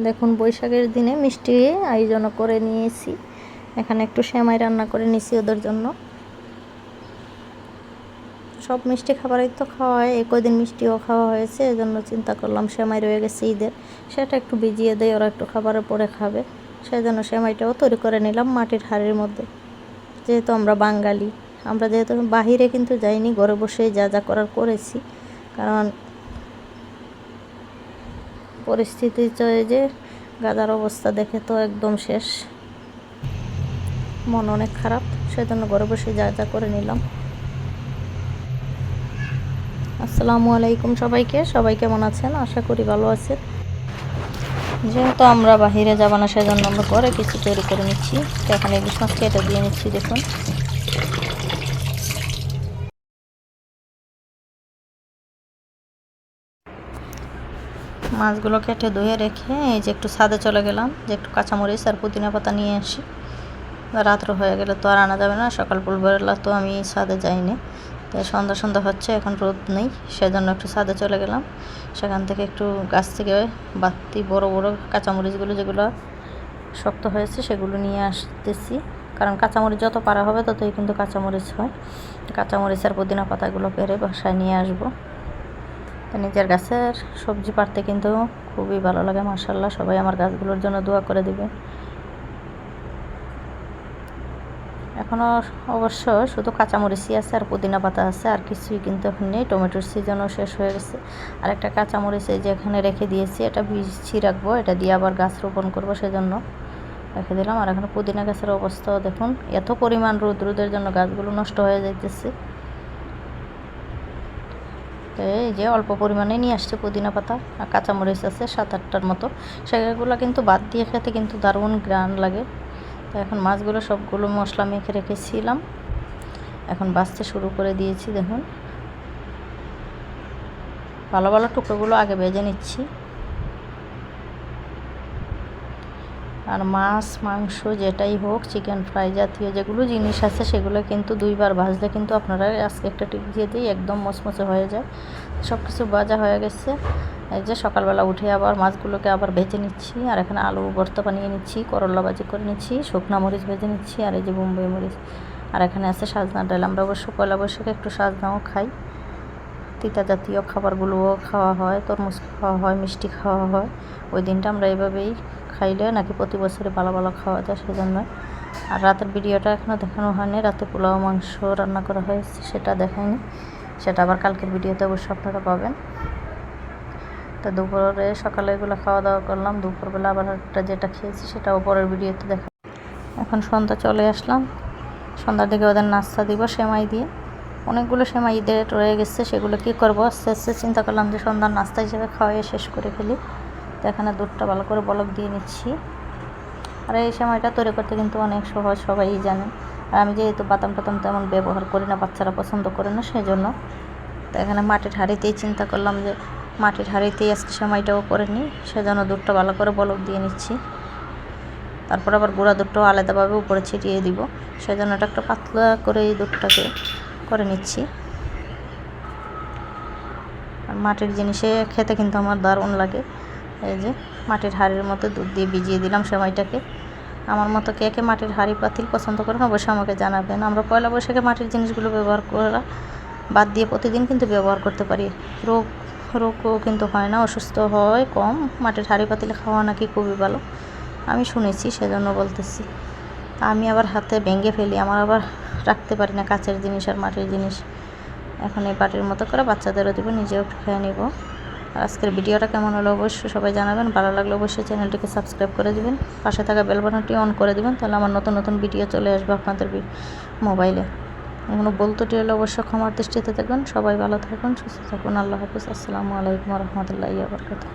দেখুন বৈশাখের দিনে মিষ্টি আয়োজন করে নিয়েছি। এখানে একটু সেমাই রান্না করে নিয়েছি ওদের জন্য। সব মিষ্টি খাবারই তো খাওয়া হয়, এই কদিন মিষ্টিও খাওয়া হয়েছে, এজন্য চিন্তা করলাম সেমাই রয়ে গেছে ঈদের, সেটা একটু ভিজিয়ে দেয়, ওরা একটু খাবারের পরে খাবে, সেই জন্য সেমাইটাও তৈরি করে নিলাম মাটির হাঁড়ির মধ্যে। যেহেতু আমরা বাঙালি, আমরা যেহেতু বাহিরে কিন্তু যাইনি, ঘরে বসেই যা যা করার করেছি, কারণ পরিস্থিতি যে গাজার অবস্থা দেখে তো একদম শেষ, মন অনেক খারাপ, সেজন্য ঘরে বসে যা যা করে নিলাম। আসসালামু আলাইকুম সবাই কেমন আছেন? আশা করি ভালো আছেন। যেহেতু আমরা বাহিরে যাব না, সেজন্য আমরা ঘরে কিছু তৈরি করে নিচ্ছি। তো এখানে ইলিশ মাছ কেটে দিয়ে নিচ্ছি। দেখুন মাছগুলো কেটে ধুয়ে রেখে এই যে একটু ছাদে চলে গেলাম, যে একটু কাঁচামরিচ আর পুদিনা পাতা নিয়ে আসি। রাত্র হয়ে গেলে তো আর আনা যাবে না, সকাল বেলা তো আমি ছাদে যাইনি, তাই সন্ধ্যা হচ্ছে, এখন রোদ নেই, সেজন্য একটু ছাদে চলে গেলাম। সেখান থেকে একটু গাছ থেকে বাতি বড় বড় কাঁচামরিচগুলো যেগুলো শক্ত হয়েছে সেগুলো নিয়ে আসতেছি, কারণ কাঁচামরিচ যত পারা হবে ততই কিন্তু কাঁচামরিচ হয়। কাঁচামরিচ আর পুদিনা পাতাগুলো পেরে বাসায় নিয়ে আসবো। নিজের গাছের সবজি পাড়তে কিন্তু খুবই ভালো লাগে। মাশাআল্লাহ, সবাই আমার গাছগুলোর জন্য দোয়া করে দিবে। এখনও অবশ্য শুধু কাঁচামরিচই আছে আর পুদিনা পাতা আছে, আর কিছুই কিন্তু এখন নেই। টমেটোর সিজনও শেষ হয়ে গেছে। আর একটা কাঁচামরিচ এই যে এখানে রেখে দিয়েছি, এটা বিছি রাখবো, এটা দিয়ে আবার গাছ রোপণ করবো, সেজন্য রেখে দিলাম। আর এখন পুদিনা গাছের অবস্থাও দেখুন, এত পরিমাণ রোদের জন্য গাছগুলো নষ্ট হয়ে যাইতেছে। তো এই যে অল্প পরিমাণে নিয়ে আসছে পুদিনা পাতা, আর কাঁচামরিচ আছে 7-8টার মতো, সেগুলো কিন্তু বাদ দিয়ে খেতে কিন্তু দারুণ গ্রান লাগে। তো এখন মাছগুলো সবগুলো মশলা মেখে রেখেছিলাম, এখন বাছতে শুরু করে দিয়েছি। দেখুন ভালো ভালো টুকরোগুলো আগে ভেজে নিচ্ছি। আর মাছ মাংস যেটাই হোক, চিকেন ফ্রাই জাতীয় যেগুলো জিনিস আছে সেগুলো কিন্তু 2বার ভাজলে কিন্তু আপনারা, আজকে একটা টিপ দিয়ে দিই, একদম মচমচে হয়ে যায়। সব কিছু ভাজা হয়ে গেছে। এই যে সকালবেলা উঠে আবার মাছগুলোকে আবার ভেজে নিচ্ছি। আর এখানে আলু ভর্তা বানিয়ে নিচ্ছি, করলা ভাজি করে নিচ্ছি, শুকনা মরিচ ভেজে নিচ্ছি, আর এই যে বোম্বাই মরিচ। আর এখানে আছে সাজনা ডাল। আমরা অবশ্য পয়লা বৈশাখে একটু সাজনাও খাই। তিতা জাতীয় খাবারগুলোও খাওয়া হয়, তরমুজ খাওয়া হয়, মিষ্টি খাওয়া হয়। ওই দিনটা আমরা এইভাবেই খাইলে নাকি প্রতি বছরে ভালো ভালো খাওয়া যায়, সেজন্য। আর রাতের ভিডিওটা এখনও দেখানো হয়নি, রাতে পোলাও মাংস রান্না করা হয়েছে, সেটা দেখায়নি, সেটা আবার কালকের ভিডিওতে অবশ্যই আপনারা পাবেন। তো দুপুরে সকালে এগুলো খাওয়া দাওয়া করলাম, দুপুরবেলা আবার একটা যেটা খেয়েছি সেটাও পরের ভিডিওতে দেখা। এখন সন্ধ্যা চলে আসলাম, সন্ধ্যার দিকে ওদের নাস্তা দিব সেমাই দিয়ে। অনেকগুলো সেমাই ঈদের রয়ে গেছে, সেগুলো কী করবো, আস্তে আস্তে চিন্তা করলাম যে সন্ধ্যার নাস্তা হিসেবে খাওয়াই শেষ করে ফেলি। তো এখানে দুধটা ভালো করে বলক দিয়ে নিচ্ছি। আর এই সেমাইটা তৈরি করতে কিন্তু অনেক সহজ, সবাই জানেন। আর আমি যেহেতু বাদাম টাদাম তেমন ব্যবহার করি না, বাচ্চারা পছন্দ করে না, সেই জন্য। তো এখানে মাটির হাঁড়িতেই চিন্তা করলাম যে মাটির হাঁড়িতেই আজকে সেমাইটাও করে নিই, সেজন্য দুধটা ভালো করে বলক দিয়ে নিচ্ছি। তারপর আবার গুঁড়া দুধটাও আলাদাভাবে উপরে ছিটিয়ে দিব, সেজন্য এটা একটা পাতলা করে এই দুধটাকে করে নিচ্ছি। আর মাটির জিনিসে খেতে কিন্তু আমার দারুণ লাগে। এই যে মাটির হাঁড়ির মতো দুধ দিয়ে ভিজিয়ে দিলাম সেমাইটাকে। আমার মতো কে কে মাটির হাঁড়ি পাতিল পছন্দ করেন অবশ্যই আমাকে জানাবেন। আমরা পয়লা বৈশাখে মাটির জিনিসগুলো ব্যবহার করা বাদ দিয়ে প্রতিদিন কিন্তু ব্যবহার করতে পারি, রোগও কিন্তু হয় না, অসুস্থ হয় কম। মাটির হাঁড়ি পাতিলে খাওয়া নাকি খুবই ভালো, আমি শুনেছি, সেজন্য বলতেছি। আমি আবার হাতে ভেঙে ফেলি, আমার আবার রাখতে পারি না কাচের জিনিস আর মাটির জিনিস। এখন এই বাটির মতো করে বাচ্চাদেরও দেবো, নিজেও একটু খেয়ে নেব। আর আজকের ভিডিওটা কেমন হলো অবশ্যই সবাই জানাবেন। ভালো লাগলে অবশ্যই চ্যানেলটিকে সাবস্ক্রাইব করে দিবেন, পাশে থাকা বেল বাটনটি অন করে দিবেন, তাহলে আমার নতুন নতুন ভিডিও চলে আসবে আপনাদের মোবাইলে। এগুলো বলতেটি হলে অবশ্যই ক্ষমার দৃষ্টিতে দেখবেন। সবাই ভালো থাকুন, সুস্থ থাকুন। আল্লাহ হাফিজ। আসসালামু আলাইকুম রহমতুল্লাহি ওয়া বারাকাতুহু।